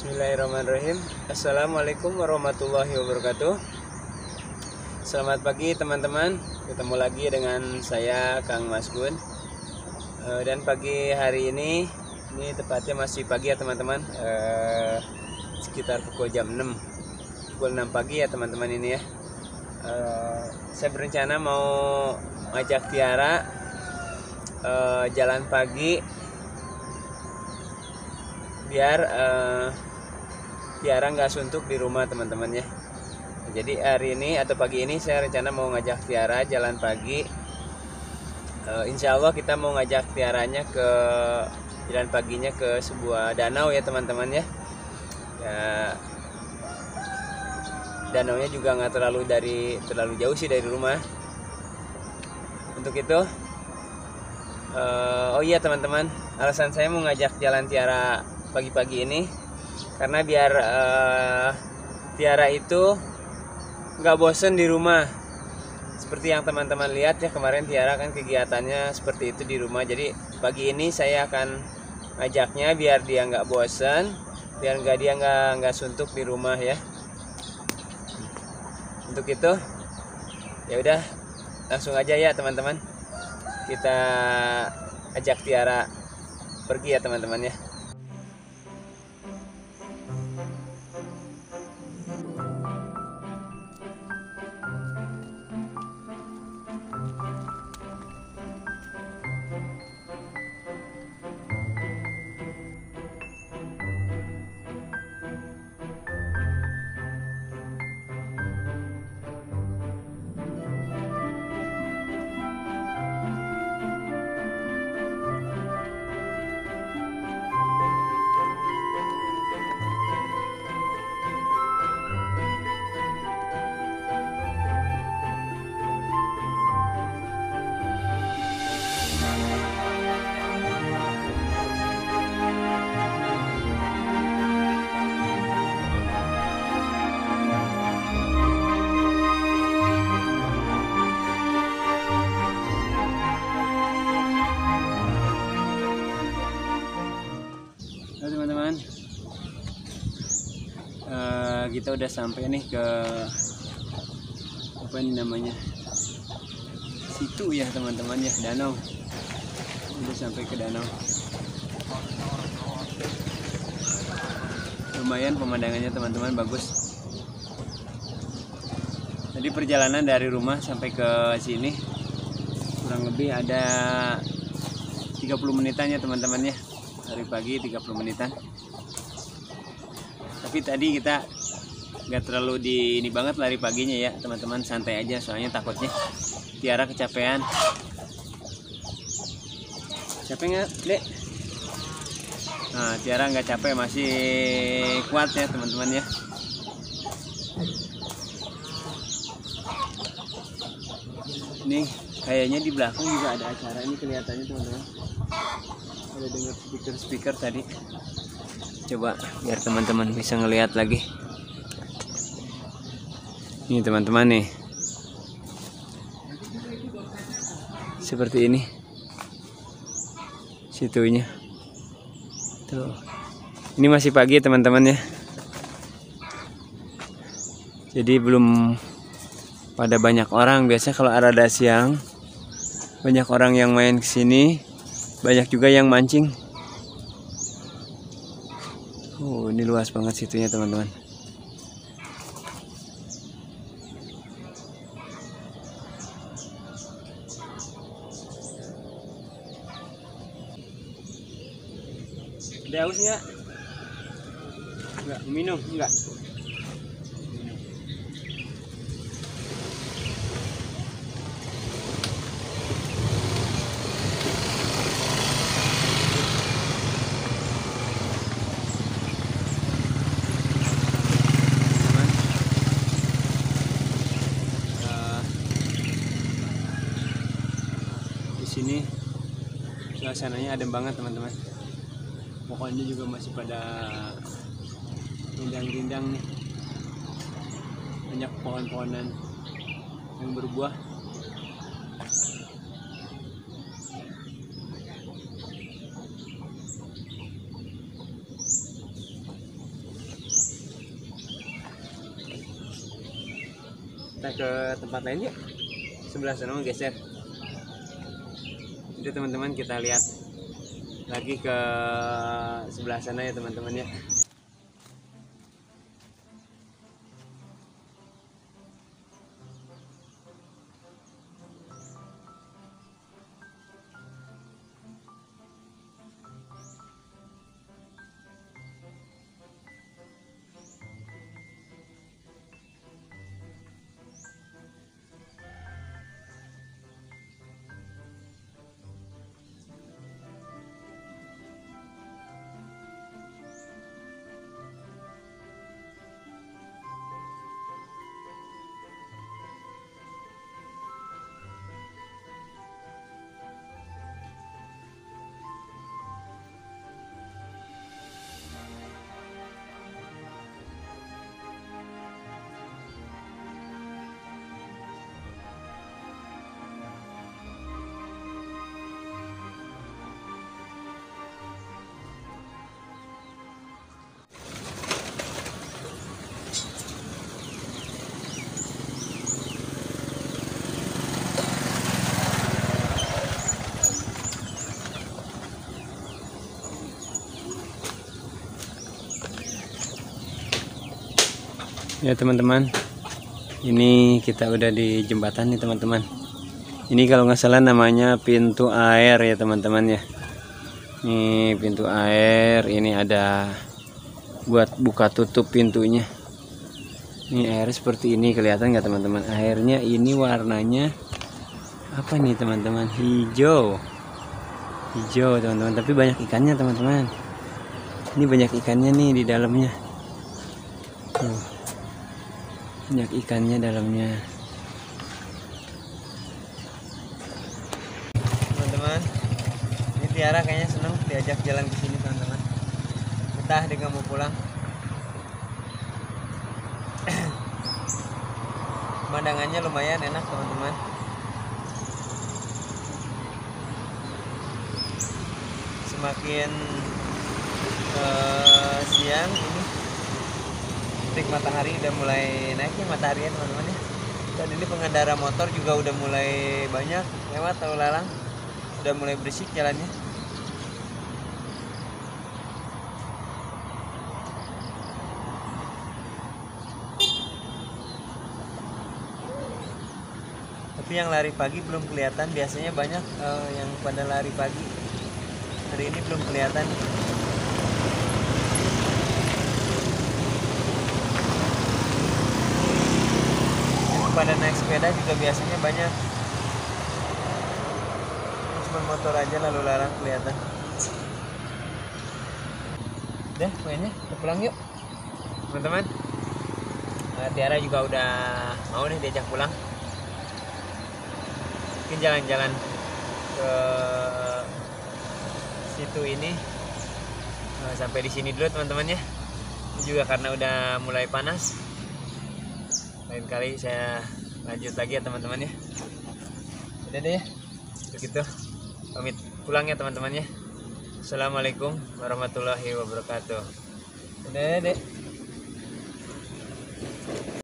Bismillahirrahmanirrahim. Assalamualaikum warahmatullahi wabarakatuh. Selamat pagi teman-teman. Ketemu lagi dengan saya Kang Mas Gun. Dan pagi hari ini tepatnya masih pagi ya teman-teman. Sekitar pukul jam 6. Pukul 6 pagi ya teman-teman ini ya. Saya berencana mau ngajak Tiara jalan pagi biar Tiara nggak suntuk di rumah teman-teman ya. Jadi hari ini atau pagi ini saya rencana mau ngajak Tiara jalan pagi. Insya Allah kita mau ngajak Tiaranya ke jalan paginya ke sebuah danau ya teman-teman ya. Danaunya juga nggak terlalu jauh sih dari rumah. Untuk itu oh iya teman-teman, alasan saya mau ngajak jalan Tiara pagi-pagi ini karena biar Tiara itu nggak bosen di rumah. Seperti yang teman-teman lihat ya, kemarin Tiara kan kegiatannya seperti itu di rumah. Jadi pagi ini saya akan ngajaknya biar dia nggak bosen, biar dia nggak suntuk di rumah ya. Untuk itu ya udah, langsung aja ya teman-teman, kita ajak Tiara pergi ya teman-teman ya. Teman-teman, kita udah sampai nih ke apa ini namanya, situ ya teman-teman ya, danau. Udah sampai ke danau. Lumayan pemandangannya teman-teman, bagus. Jadi perjalanan dari rumah sampai ke sini kurang lebih ada 30 menitan ya teman-teman ya. Hari pagi 30 menitan. Tapi tadi kita nggak terlalu ini banget lari paginya ya teman-teman, santai aja soalnya takutnya Tiara kecapean. Capek nggak, Dek? Nah, Tiara nggak capek, masih kuat ya teman-teman ya. Ini kayaknya di belakang juga ada acara ini kelihatannya teman-teman. Ada dengar speaker tadi. Coba biar teman-teman bisa ngelihat lagi. Ini teman-teman nih, seperti ini situnya tuh. Ini masih pagi teman-teman ya, jadi belum pada banyak orang. Biasanya kalau ada siang banyak orang yang main kesini, banyak juga yang mancing. Ini luas banget situnya teman-teman. Ada haus nggak? Nggak minum nggak? Sini suasananya adem banget teman-teman. Pohonnya juga masih pada rindang-rindang nih, banyak pohon-pohonan yang berbuah. Kita ke tempat lain yuk. Sebelah sana geser. Itu teman-teman, kita lihat lagi ke sebelah sana ya teman-teman ya. Ya teman-teman, ini kita udah di jembatan nih teman-teman. Ini kalau nggak salah namanya pintu air ya teman-teman ya. Ini pintu air, ini ada buat buka tutup pintunya. Ini air seperti ini, kelihatan nggak teman-teman? Airnya ini warnanya apa nih teman-teman? Hijau, hijau teman-teman. Tapi banyak ikannya teman-teman. Ini banyak ikannya nih di dalamnya. Banyak ikannya dalamnya. Teman-teman, ini Tiara kayaknya senang diajak jalan ke sini teman-teman. Betah dia nggak mau pulang. Pemandangannya lumayan enak teman-teman. Semakin siang ini terik matahari udah mulai naik nih matahari ya teman-teman ya. Dan ini pengendara motor juga udah mulai banyak lewat lalu lalang, udah mulai berisik jalannya. Tapi yang lari pagi belum kelihatan, biasanya banyak yang pada lari pagi. Hari ini belum kelihatan. Pada naik sepeda juga biasanya banyak. Cuma motor aja lalu lalang kelihatan. Udah mainnya, kita pulang yuk teman-teman. Tiara juga udah mau nih diajak pulang. Mungkin jalan-jalan ke situ ini sampai di sini dulu teman-teman ya. Ini juga karena udah mulai panas. Lain kali saya lanjut lagi ya teman-teman ya. Udah deh ya, begitu pamit pulang ya teman-teman ya. Assalamualaikum warahmatullahi wabarakatuh. Udah deh.